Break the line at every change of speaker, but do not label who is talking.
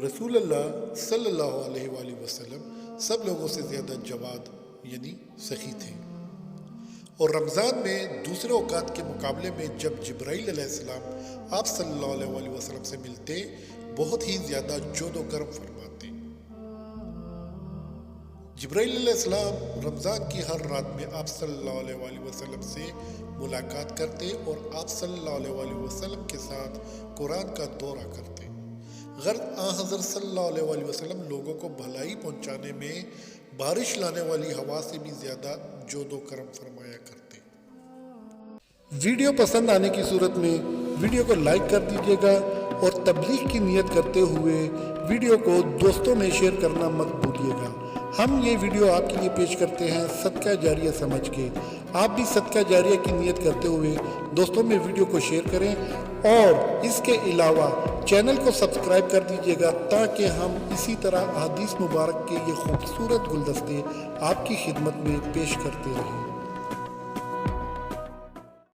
رسول اللہ صلی اللہ علیہ وآلہ وسلم سب لوگوں سے زیادہ جواد یعنی سخی تھے، اور رمضان میں دوسرے اوقات کے مقابلے میں جب جبرائیل علیہ السلام آپ صلی اللہ علیہ وآلہ وسلم سے ملتے بہت ہی زیادہ جود و کرم فرماتے۔ جبرائیل علیہ السلام رمضان کی ہر رات میں آپ صلی اللہ علیہ وآلہ وسلم سے ملاقات کرتے اور آپ صلی اللہ علیہ وآلہ وسلم کے ساتھ قرآن کا دورہ کرتے۔ غرض حضرت صلی اللہ علیہ وآلہ وسلم لوگوں کو بھلائی پہنچانے میں بارش لانے والی ہوا سے بھی زیادہ جود و کرم فرمایا کرتے۔ ویڈیو پسند آنے کی صورت میں ویڈیو کو لائک کر دیجیے گا اور تبلیغ کی نیت کرتے ہوئے ویڈیو کو دوستوں میں شیئر کرنا مت بھولیے گا۔ ہم یہ ویڈیو آپ کے لیے پیش کرتے ہیں صدقہ جاریہ سمجھ کے۔ آپ بھی صدقہ جاریہ کی نیت کرتے ہوئے دوستوں میں ویڈیو کو شیئر کریں اور اس کے علاوہ چینل کو سبسکرائب کر دیجیے گا تاکہ ہم اسی طرح احادیث مبارک کے یہ خوبصورت گلدستے آپ کی خدمت میں پیش کرتے رہیں۔